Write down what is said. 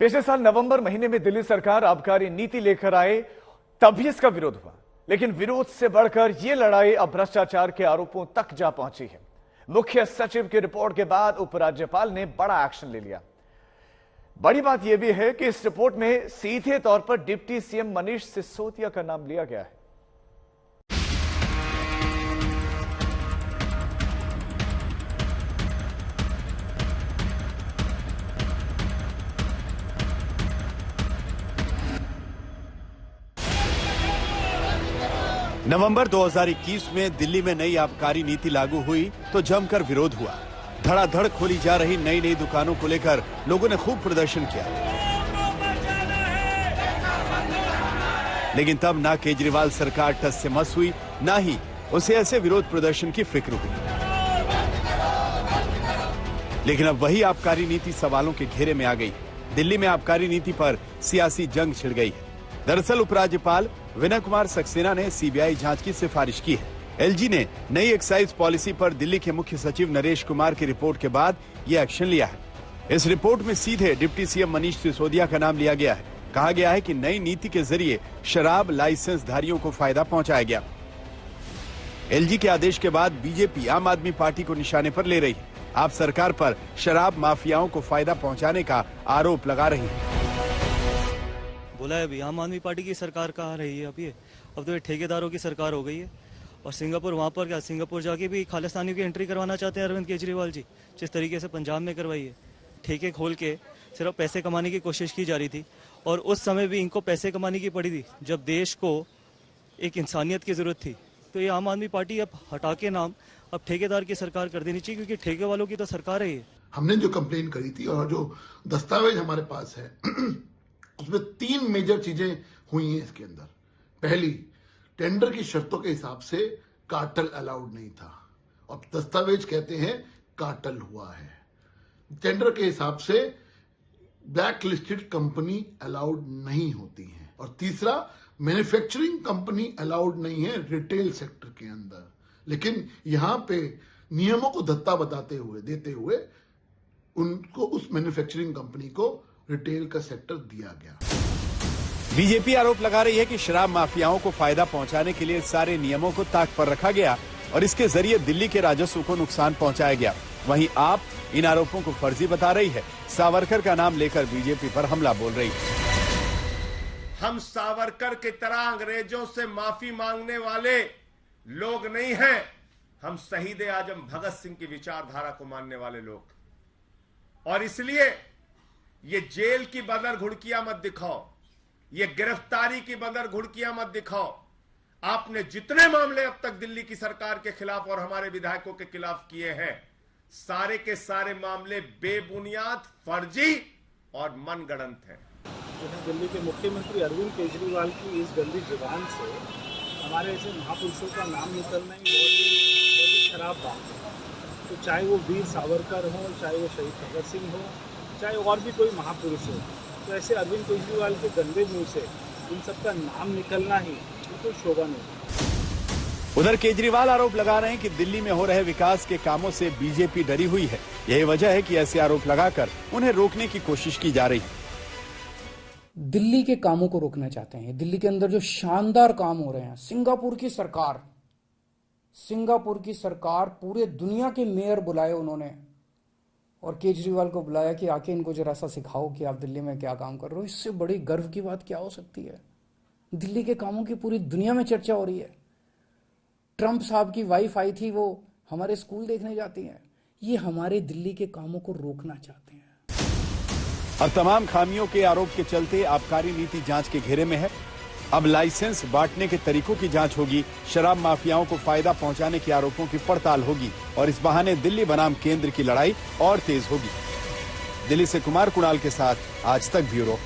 पिछले साल नवंबर महीने में दिल्ली सरकार आबकारी नीति लेकर आए, तभी इसका विरोध हुआ। लेकिन विरोध से बढ़कर यह लड़ाई अब भ्रष्टाचार के आरोपों तक जा पहुंची है। मुख्य सचिव की रिपोर्ट के बाद उपराज्यपाल ने बड़ा एक्शन ले लिया। बड़ी बात यह भी है कि इस रिपोर्ट में सीधे तौर पर डिप्टी सीएम मनीष सिसोदिया का नाम लिया गया है। नवंबर 2021 में दिल्ली में नई आबकारी नीति लागू हुई तो जमकर विरोध हुआ। धड़ाधड़ खोली जा रही नई नई दुकानों को लेकर लोगों ने खूब प्रदर्शन किया। लेकिन तब ना केजरीवाल सरकार टस से मस हुई, ना ही उसे ऐसे विरोध प्रदर्शन की फिक्र हुई। लेकिन अब वही आबकारी नीति सवालों के घेरे में आ गई। दिल्ली में आबकारी नीति पर सियासी जंग छिड़ गई है। दरअसल उपराज्यपाल विनय कुमार सक्सेना ने सीबीआई जांच की सिफारिश की है। एलजी ने नई एक्साइज पॉलिसी पर दिल्ली के मुख्य सचिव नरेश कुमार की रिपोर्ट के बाद यह एक्शन लिया है। इस रिपोर्ट में सीधे डिप्टी सीएम मनीष सिसोदिया का नाम लिया गया है। कहा गया है कि नई नीति के जरिए शराब लाइसेंस धारियों को फायदा पहुंचाया गया। एलजी के आदेश के बाद बीजेपी आम आदमी पार्टी को निशाने पर ले रही है। आप सरकार पर शराब माफियाओं को फायदा पहुंचाने का आरोप लगा रही है। बोला है अभी आम आदमी पार्टी की सरकार कहाँ रही है। अब तो ये ठेकेदारों की सरकार हो गई है। और सिंगापुर, वहां पर क्या, सिंगापुर जाके भी खालिस्तानियों की एंट्री करवाना चाहते हैं अरविंद केजरीवाल जी, जिस तरीके से पंजाब में करवाई है। ठेके खोल के सिर्फ पैसे कमाने की कोशिश की जा रही थी। और उस समय भी इनको पैसे कमाने की पड़ी थी जब देश को एक इंसानियत की जरूरत थी। तो ये आम आदमी पार्टी अब हटा के नाम अब ठेकेदार की सरकार कर देनी चाहिए, क्योंकि ठेके वालों की तो सरकार है ये। हमने जो कंप्लेन करी थी और जो दस्तावेज हमारे पास है उसमें 3 मेजर चीजें हुई हैं इसके अंदर। पहली, टेंडर की शर्तों के हिसाब से कार्टेल अलाउड नहीं था और दस्तावेज कहते हैं कार्टेल हुआ है। टेंडर के हिसाब से ब्लैक लिस्टेड कंपनी अलाउड नहीं होती है। और तीसरा, मैन्युफैक्चरिंग कंपनी अलाउड नहीं है रिटेल सेक्टर के अंदर। लेकिन यहां पे नियमों को धत्ता देते हुए उनको, उस मैन्युफैक्चरिंग कंपनी को रिटेल का सेक्टर दिया गया। बीजेपी आरोप लगा रही है कि शराब माफियाओं को फायदा पहुंचाने के लिए सारे नियमों को ताक पर रखा गया और इसके जरिए दिल्ली के राजस्व को नुकसान पहुंचाया गया। वहीं आप इन आरोपों को फर्जी बता रही है। सावरकर का नाम लेकर बीजेपी पर हमला बोल रही है। हम सावरकर की तरह अंग्रेजों से माफी मांगने वाले लोग नहीं हैं। हम शहीद आजम भगत सिंह की विचारधारा को मानने वाले लोग। और इसलिए ये जेल की बदर घुड़कियां मत दिखाओ, ये गिरफ्तारी की बदर घुड़कियां मत दिखाओ। आपने जितने मामले अब तक दिल्ली की सरकार के खिलाफ और हमारे विधायकों के खिलाफ किए हैं, सारे के सारे मामले बेबुनियाद, फर्जी और मनगढ़ंत हैं। जो है दिल्ली के मुख्यमंत्री अरविंद केजरीवाल की इस गंदी जुबान से हमारे ऐसे महापुरुषों का नाम निकलना ही बहुत ही खराब बात है। तो चाहे वो वीर सावरकर हो, चाहे वो शहीद भगत सिंह हो, चाहे और भी कोई महापुरुष हो, तो ऐसे अरविंद केजरीवाल के गंदे मुंह से इन सबका नाम निकलना ही बिल्कुल शोभा नहीं। उधर केजरीवाल आरोप लगा रहे हैं कि दिल्ली में हो रहे विकास के कामों से बीजेपी डरी हुई है। यही वजह है कि ऐसे आरोप लगाकर उन्हें रोकने की कोशिश की जा रही है। दिल्ली के कामों को रोकना चाहते हैं। दिल्ली के अंदर जो शानदार काम हो रहे हैं, सिंगापुर की सरकार पूरे दुनिया के मेयर बुलाए उन्होंने और केजरीवाल को बुलाया कि आके इनको जरा सा सिखाओ कि आप दिल्ली में क्या काम कर रहे हो। इससे बड़ी गर्व की बात क्या हो सकती है। दिल्ली के कामों की पूरी दुनिया में चर्चा हो रही है। ट्रंप साहब की वाइफ आई थी, वो हमारे स्कूल देखने जाती हैं। ये हमारे दिल्ली के कामों को रोकना चाहते हैं। और तमाम खामियों के आरोप के चलते आबकारी नीति जांच के घेरे में है। अब लाइसेंस बांटने के तरीकों की जांच होगी, शराब माफियाओं को फायदा पहुंचाने के आरोपों की पड़ताल होगी और इस बहाने दिल्ली बनाम केंद्र की लड़ाई और तेज होगी। दिल्ली से कुमार कुणाल के साथ आज तक ब्यूरो।